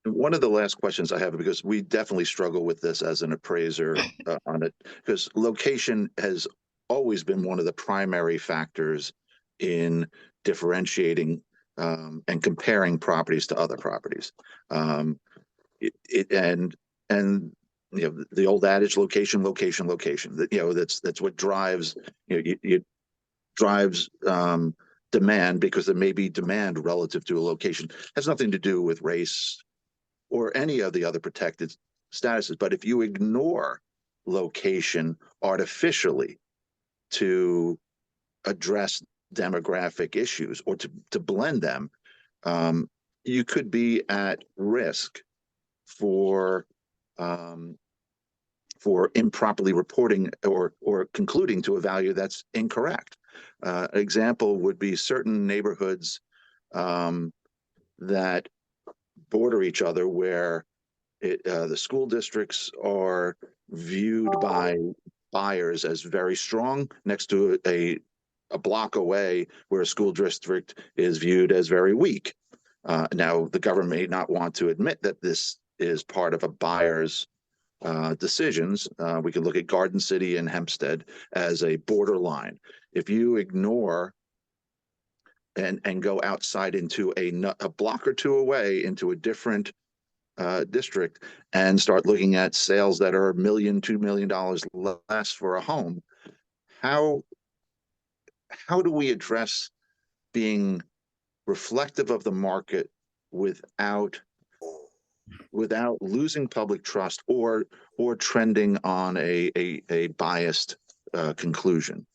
One of the last questions I have, because we definitely struggle with this as an appraiser on it, because location has always been one of the primary factors in differentiating and comparing properties to other properties. And the old adage, location. That's what drives drives demand, because there may be demand relative to a location. It has nothing to do with race or any of the other protected statuses. But if you ignore location artificially to address demographic issues or to blend them, you could be at risk for improperly reporting or concluding to a value that's incorrect. An example would be certain neighborhoods that border each other, where the school districts are viewed by buyers as very strong, next to a block away where a school district is viewed as very weak. Now, the government may not want to admit that this is part of a buyer's decisions. We could look at Garden City and Hempstead as a borderline. If you ignore and go outside into a block or two away into a different district and start looking at sales that are $1 million, $2 million less for a home, how do we address being reflective of the market without without losing public trust or trending on a biased conclusion?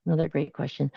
Another great question.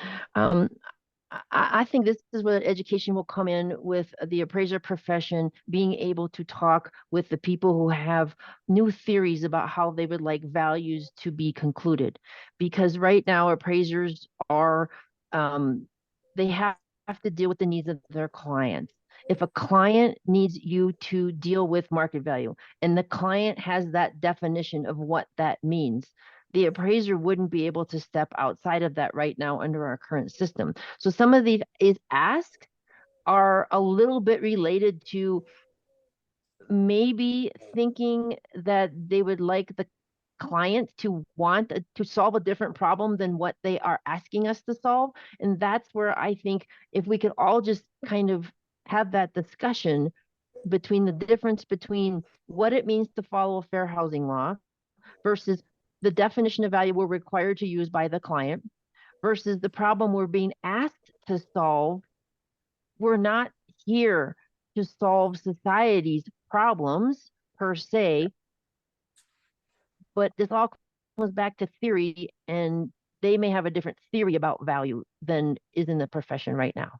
I think this is where education will come in with the appraiser profession being able to talk with the people who have new theories about how they would like values to be concluded. Because right now appraisers are, they have to deal with the needs of their clients. If a client needs you to deal with market value and the client has that definition of what that means, the appraiser wouldn't be able to step outside of that right now under our current system. So some of these asks are a little bit related to maybe thinking that they would like the client to want to solve a different problem than what they are asking us to solve. And that's where I think if we could all just kind of have that discussion between the difference between what it means to follow a fair housing law versus the definition of value we're required to use by the client versus the problem we're being asked to solve. We're not here to solve society's problems per se, but this all comes back to theory, and they may have a different theory about value than is in the profession right now.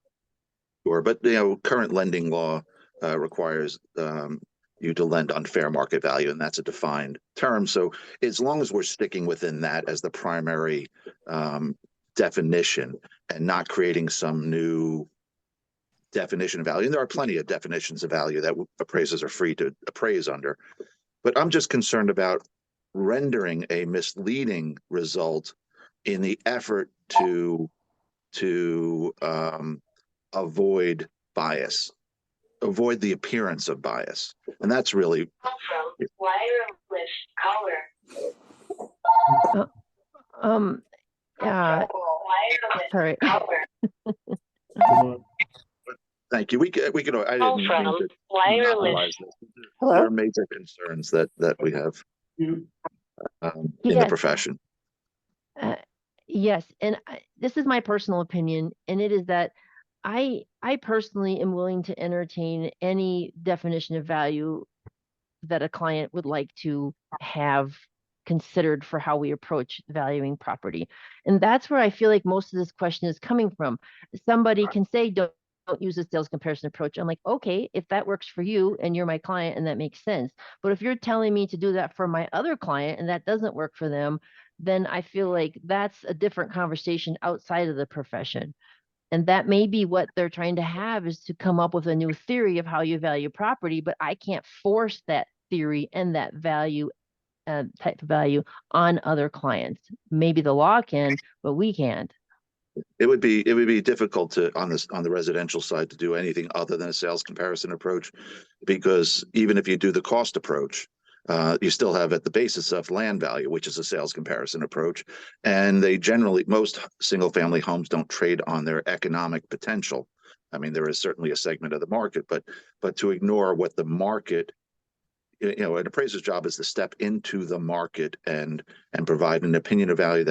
Sure, but current lending law requires you to lend on fair market value, and that's a defined term. So as long as we're sticking within that as the primary definition and not creating some new definition of value, and there are plenty of definitions of value that appraisers are free to appraise under, but I'm just concerned about rendering a misleading result in the effort to avoid bias, avoid the appearance of bias. And that's really wireless caller. Sorry. Thank you. We could I didn't mean to Wireless. there are major concerns that we have in the profession. Yes, and this is my personal opinion, and it is that I personally am willing to entertain any definition of value that a client would like to have considered for how we approach valuing property. And that's where I feel like most of this question is coming from. Somebody can say, don't use a sales comparison approach. I'm like, okay, if that works for you and you're my client and that makes sense. But if you're telling me to do that for my other client and that doesn't work for them, then I feel like that's a different conversation outside of the profession. And that may be what they're trying to have, is to come up with a new theory of how you value property, but I can't force that theory and that value type of value on other clients. Maybe the law can, but we can't. It would be difficult to on the residential side to do anything other than a sales comparison approach, because even if you do the cost approach, you still have at the basis of land value, which is a sales comparison approach. And they generally, most single family homes don't trade on their economic potential. I mean, there is certainly a segment of the market, but to ignore what the market, an appraiser's job is to step into the market and provide an opinion of value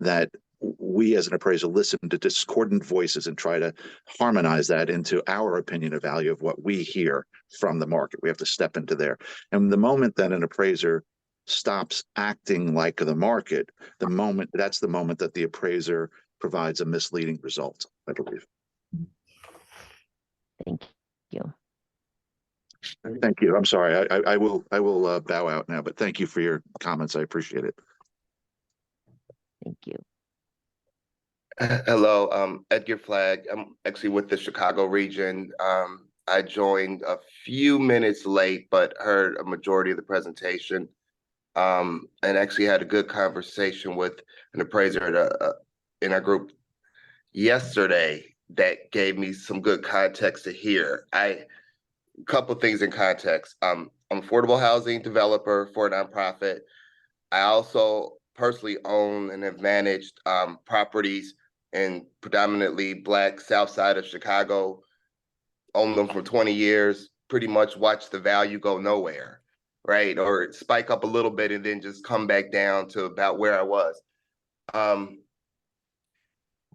that we as an appraiser listen to discordant voices and try to harmonize that into our opinion of value of what we hear from the market. We have to step into there. And the moment that an appraiser stops acting like the market, that's the moment that the appraiser provides a misleading result, I believe. Thank you. Thank you. I'm sorry. I will bow out now, but thank you for your comments. I appreciate it. Thank you. Hello, Edgar Flagg. I'm actually with the Chicago region. I joined a few minutes late, but heard a majority of the presentation, and actually had a good conversation with an appraiser in our group yesterday that gave me some good context to hear. A couple of things in context. I'm an affordable housing developer for a nonprofit. I also personally own and have managed properties in predominantly Black South Side of Chicago, owned them for 20 years, pretty much watched the value go nowhere, right? Or spike up a little bit and then just come back down to about where I was.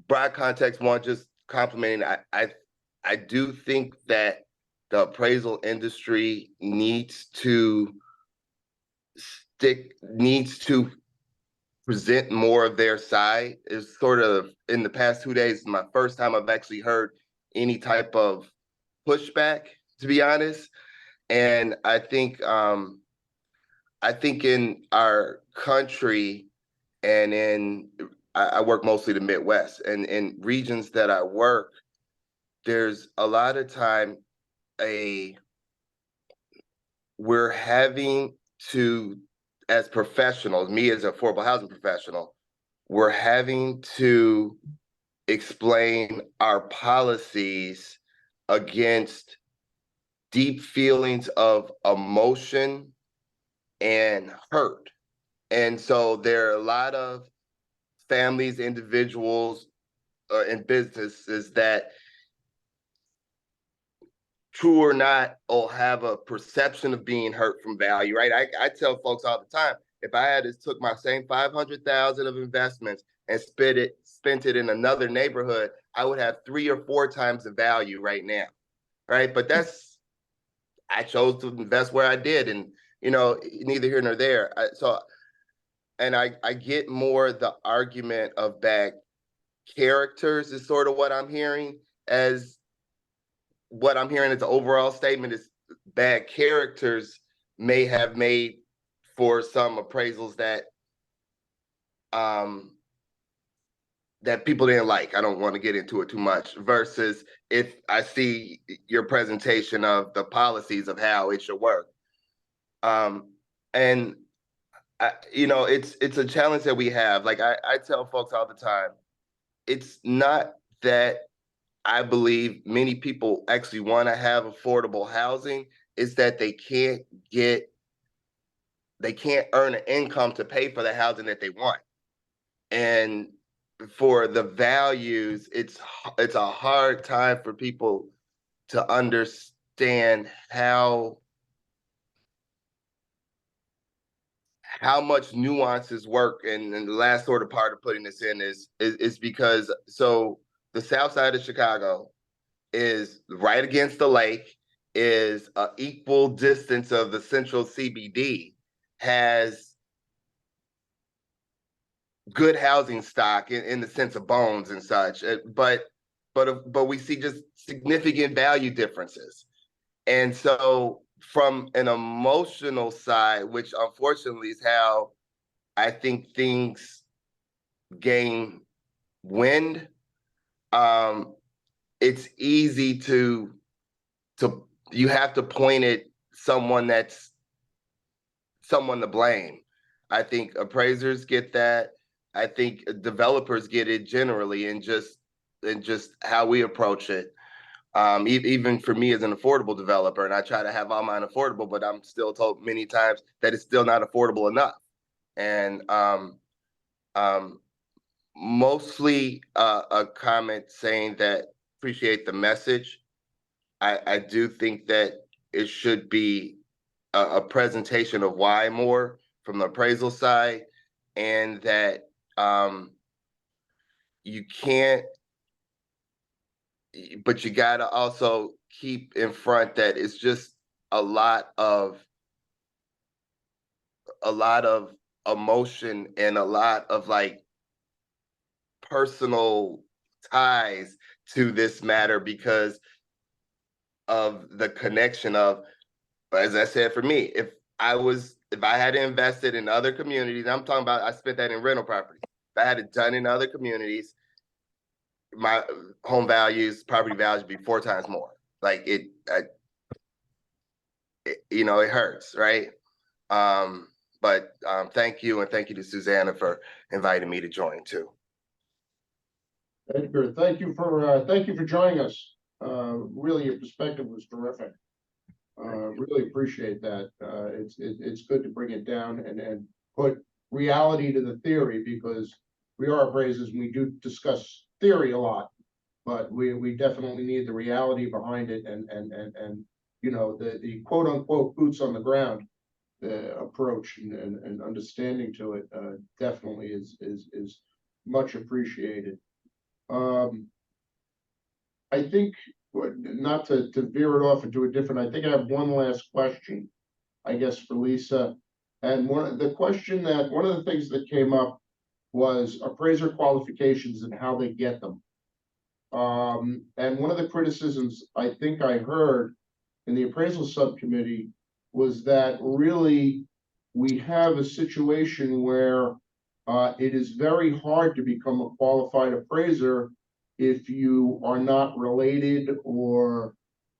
Broad context, one, just complimenting, I do think that the appraisal industry needs to present more of their side. Is sort of, in the past 2 days, my first time I've actually heard any type of pushback, to be honest. And I think in our country, and I work mostly the Midwest, and in regions that I work, there's a lot of time we're having to, as professionals, me as an affordable housing professional, we're having to explain our policies against deep feelings of emotion and hurt. And so there are a lot of families, individuals, and businesses that, true or not, will have a perception of being hurt from value, right? I tell folks all the time, if I had took my same 500,000 of investments and spent it in another neighborhood, I would have 3 or 4 times the value right now, right? But I chose to invest where I did, and neither here nor there. I get more the argument of bad characters is sort of what I'm hearing. As what I'm hearing as the overall statement is bad characters may have made for some appraisals that that people didn't like. I don't want to get into it too much, versus if I see your presentation of the policies of how it should work. And it's a challenge that we have. Like I tell folks all the time, it's not that I believe many people actually want to have affordable housing. It's that they can't earn an income to pay for the housing that they want. And for the values, it's a hard time for people to understand how much nuances work. And the last sort of part of putting this in is because, so the south side of Chicago is right against the lake, is an equal distance of the central CBD, has good housing stock in the sense of bones and such, but we see just significant value differences. And so from an emotional side, which unfortunately is how I think things gain wind, it's easy to you have to point at someone to blame. I think appraisers get that. I think developers get it generally, and just how we approach it. Even for me as an affordable developer, and I try to have all mine affordable, but I'm still told many times that it's still not affordable enough. And mostly a comment saying that appreciate the message. I do think that it should be a presentation of why more from the appraisal side, and that you can't, but you got to also keep in front that it's just a lot of emotion and a lot of like personal ties to this matter because of the connection of, as I said, for me, if I had invested in other communities, I'm talking about, I spent that in rental property. If I had it done in other communities, my home values, property values would be 4 times more. Like it hurts, right? But thank you, and thank you to Susanna for inviting me to join too. Edgar, thank you for joining us. Really, your perspective was terrific. Really appreciate that. It's good to bring it down and put reality to the theory, because we are appraisers and we do discuss theory a lot, but we definitely need the reality behind it, and the quote unquote boots on the ground approach and understanding to it definitely is much appreciated. I think not to veer it off into a different, I think I have one last question, I guess, for Lisa. And one of the things that came up was appraiser qualifications and how they get them. And one of the criticisms I think I heard in the appraisal subcommittee was that really we have a situation where it is very hard to become a qualified appraiser if you are not related or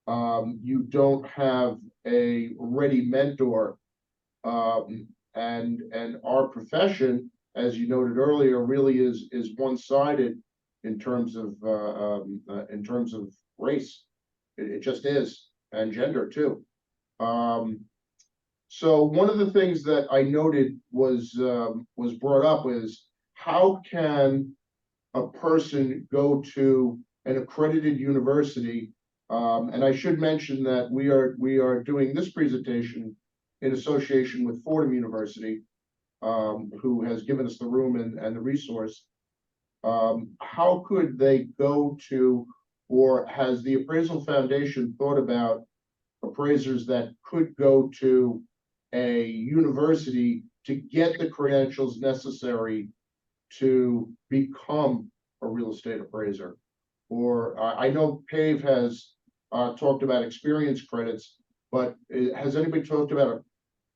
you don't have a ready mentor. And our profession, as you noted earlier, really is one-sided in terms of race. It just is, and gender too. So one of the things that I noted was brought up is how can a person go to an accredited university? And I should mention that we are doing this presentation in association with Fordham University, who has given us the room and the resource. How could they go to, or has the Appraisal Foundation thought about appraisers that could go to a university to get the credentials necessary to become a real estate appraiser? Or I know PAVE has talked about experience credits, but has anybody talked about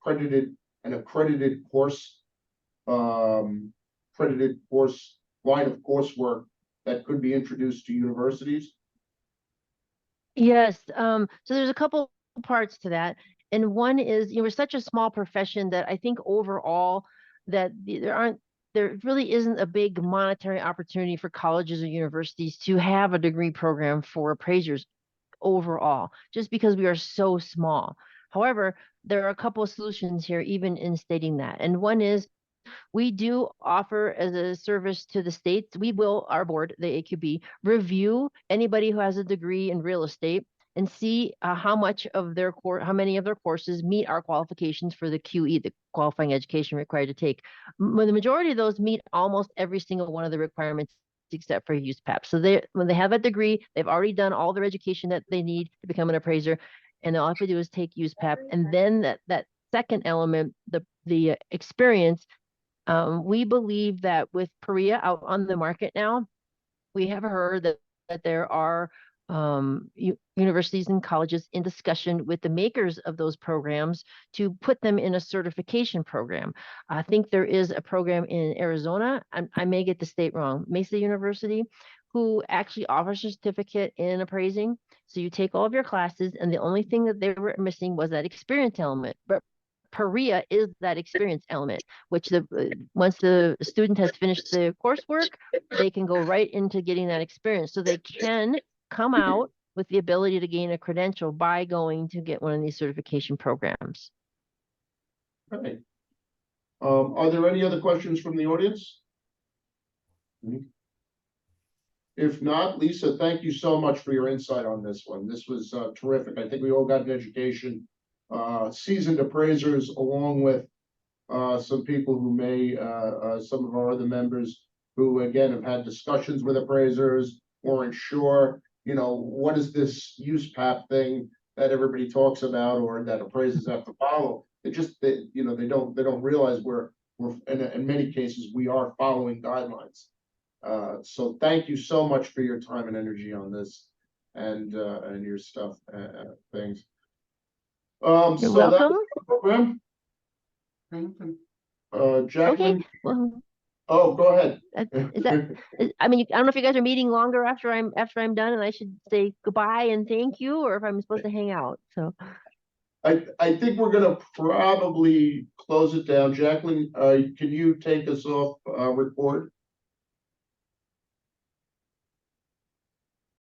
an accredited course line of coursework that could be introduced to universities? Yes, so there's a couple parts to that. And one is, we're such a small profession that I think overall that there really isn't a big monetary opportunity for colleges or universities to have a degree program for appraisers overall, just because we are so small. However, there are a couple of solutions here, even in stating that. And one is we do offer as a service to the states, our board, the AQB, review anybody who has a degree in real estate and see how many of their courses meet our qualifications for the QE, the qualifying education required to take. When the majority of those meet almost every single one of the requirements except for USPAP. So when they have a degree, they've already done all their education that they need to become an appraiser, and all they have to do is take USPAP. And then that second element, the experience, we believe that with Perea out on the market now, we have heard that there are universities and colleges in discussion with the makers of those programs to put them in a certification program. I think there is a program in Arizona, I may get the state wrong, Mesa University, who actually offers a certificate in appraising. So you take all of your classes, and the only thing that they were missing was that experience element. But Perea is that experience element, which once the student has finished the coursework, they can go right into getting that experience. So they can come out with the ability to gain a credential by going to get one of these certification programs. Okay. Are there any other questions from the audience? If not, Lisa, thank you so much for your insight on this one. This was terrific. I think we all got an education. Seasoned appraisers, along with some people who some of our other members who, again, have had discussions with appraisers, weren't sure, what is this USPAP thing that everybody talks about or that appraisers have to follow. They don't realize we're in many cases, we are following guidelines. So thank you so much for your time and energy on this and your stuff, things. You're so welcome. that was the program. Jacqueline. Okay. Well, oh, go ahead. I mean, I don't know if you guys are meeting longer after I'm done, and I should say goodbye and thank you, or if I'm supposed to hang out. So I think we're gonna probably close it down. Jacqueline, can you take us off record?